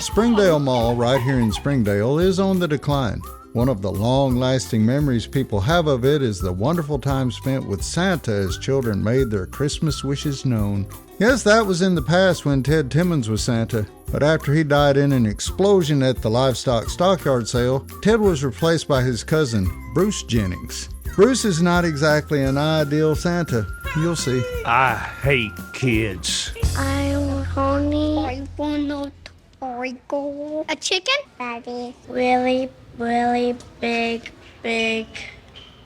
Springdale Mall, right here in Springdale, is on the decline. One of the long-lasting memories people have of it is the wonderful time spent with Santa as children made their Christmas wishes known. Yes, that was in the past when Ted Timmons was Santa, but after he died in an explosion at the livestock stockyard sale, Ted was replaced by his cousin, Bruce Jennings. Bruce is not exactly an ideal Santa, you'll see. I hate kids. I'm horny. I want a chicken? Daddy. Really big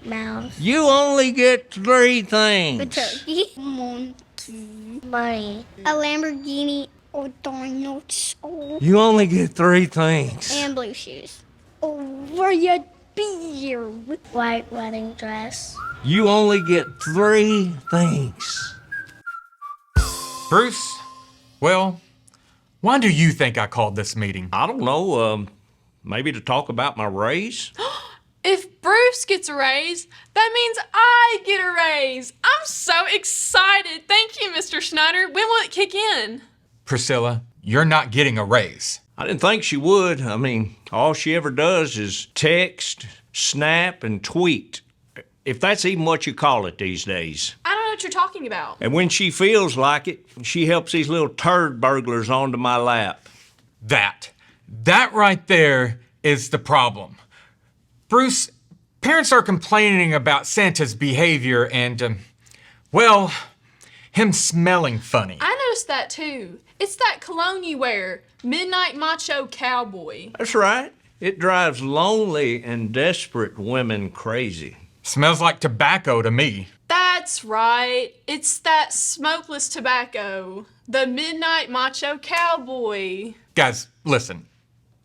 mouth. You only get 3 things. A turkey. Monkey. Money. A Lamborghini or dinosaur. You only get 3 things. And blue shoes. Over your beard. White wedding dress. You only get 3 things. Bruce, well, why do you think I called this meeting? I don't know, maybe to talk about my raise? If Bruce gets a raise, that means I get a raise. I'm so excited. Thank you, Mr. Snider. When will it kick in? Priscilla, you're not getting a raise. I didn't think she would. I mean, all she ever does is text, snap, and tweet. If that's even what you call it these days. I don't know what you're talking about. And when she feels like it, she helps these little turd burglars onto my lap. That right there is the problem. Bruce, parents are complaining about Santa's behavior and, well, him smelling funny. I noticed that too. It's that cologne you wear, Midnight Macho Cowboy. That's right. It drives lonely and desperate women crazy. Smells like tobacco to me. That's right. It's that smokeless tobacco, the Midnight Macho Cowboy. Guys, listen,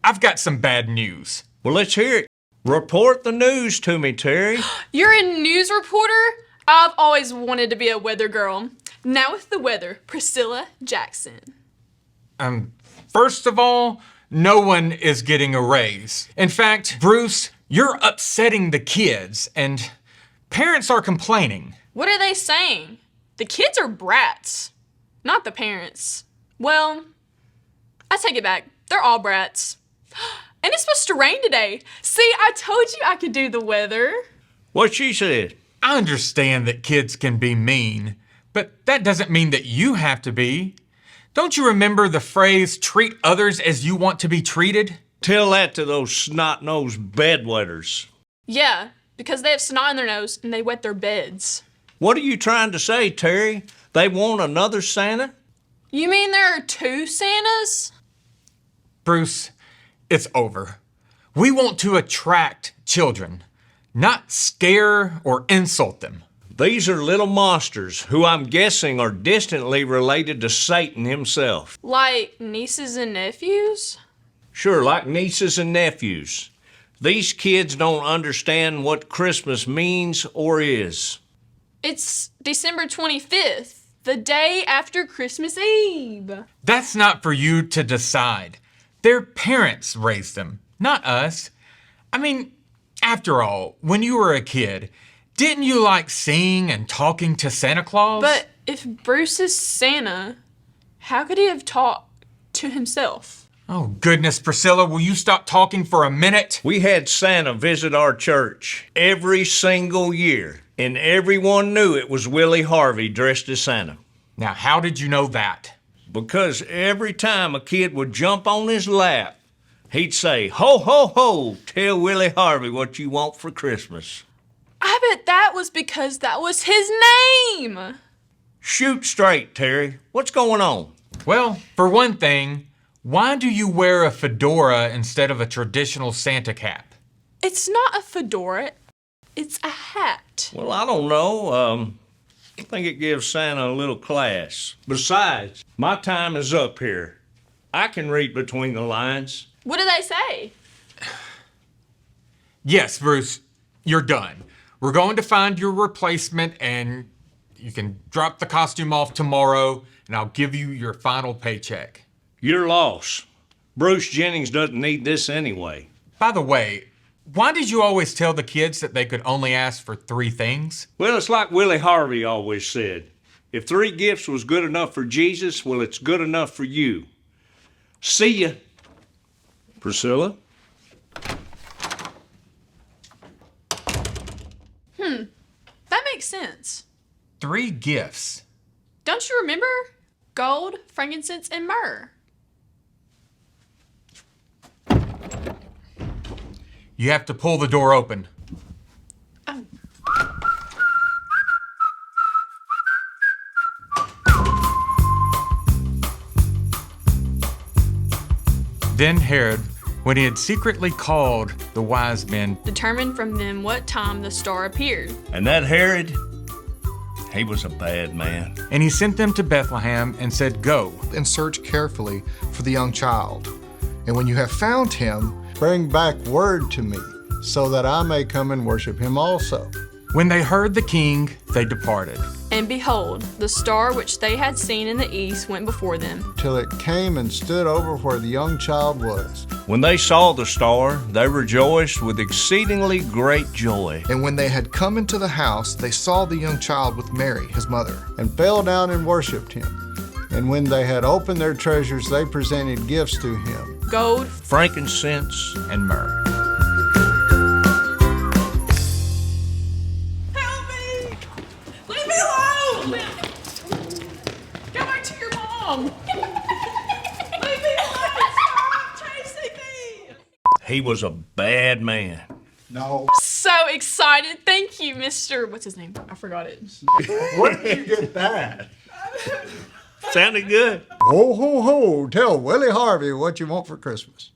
I've got some bad news. Well, let's hear it. Report the news to me, Terry. You're a news reporter? I've always wanted to be a weather girl. Now with the weather, Priscilla Jackson. First of all, no one is getting a raise. In fact, Bruce, you're upsetting the kids, and parents are complaining. What are they saying? The kids are brats, not the parents. Well, I take it back. They're all brats. And it's supposed to rain today. See, I told you I could do the weather. What she said. I understand that kids can be mean, but that doesn't mean that you have to be. Don't you remember the phrase, treat others as you want to be treated? Tell that to those snot-nosed bedwetters. Yeah, because they have snot in their nose and they wet their beds. What are you trying to say, Terry? They want another Santa? You mean there are 2 Santas? Bruce, it's over. We want to attract children, not scare or insult them. These are little monsters who I'm guessing are distantly related to Satan himself. Like nieces and nephews? Sure, like nieces and nephews. These kids don't understand what Christmas means or is. It's December 25th, the day after Christmas Eve. That's not for you to decide. Their parents raised them, not us. I mean, after all, when you were a kid, didn't you like seeing and talking to Santa Claus? But if Bruce is Santa, how could he have talked to himself? Oh, goodness, Priscilla, will you stop talking for a minute? We had Santa visit our church every single year, and everyone knew it was Willie Harvey dressed as Santa. Now, how did you know that? Because every time a kid would jump on his lap, he'd say, ho, ho, ho, tell Willie Harvey what you want for Christmas. I bet that was because that was his name. Shoot straight, Terry. What's going on? Well, for one thing, why do you wear a fedora instead of a traditional Santa cap? It's not a fedora, it's a hat. Well, I don't know. I think it gives Santa a little class. Besides, my time is up here. I can read between the lines. What do they say? Yes, Bruce, you're done. We're going to find your replacement and you can drop the costume off tomorrow and I'll give you your final paycheck. Your loss. Bruce Jennings doesn't need this anyway. By the way, why did you always tell the kids that they could only ask for 3 things? Well, it's like Willie Harvey always said. If 3 gifts was good enough for Jesus, well, it's good enough for you. See ya. Priscilla? That makes sense. 3 gifts. Don't you remember? Gold, frankincense, and myrrh. You have to pull the door open. Oh. Then Herod, when he had secretly called the wise men, Determined from them what time the star appeared. And that Herod, he was a bad man. and he sent them to Bethlehem and said, "Go." And search carefully for the young child. And when you have found him, Bring back word to me, so that I may come and worship him also. When they heard the king, they departed. And behold, the star which they had seen in the east went before them. Till it came and stood over where the young child was. When they saw the star, they rejoiced with exceedingly great joy. and when they had come into the house, they saw the young child with Mary, his mother. And fell down and worshipped him. And when they had opened their treasures, they presented gifts to him. Gold, Frankincense, And myrrh. help me! Leave me alone! Go back to your mom! Leave me alone! Stop chasing me! he was a bad man. No. So excited. Thank you, Mr. What's his name? I forgot it. Where did you get that? Sounded good. Ho, ho, ho. Tell Willie Harvey what you want for Christmas.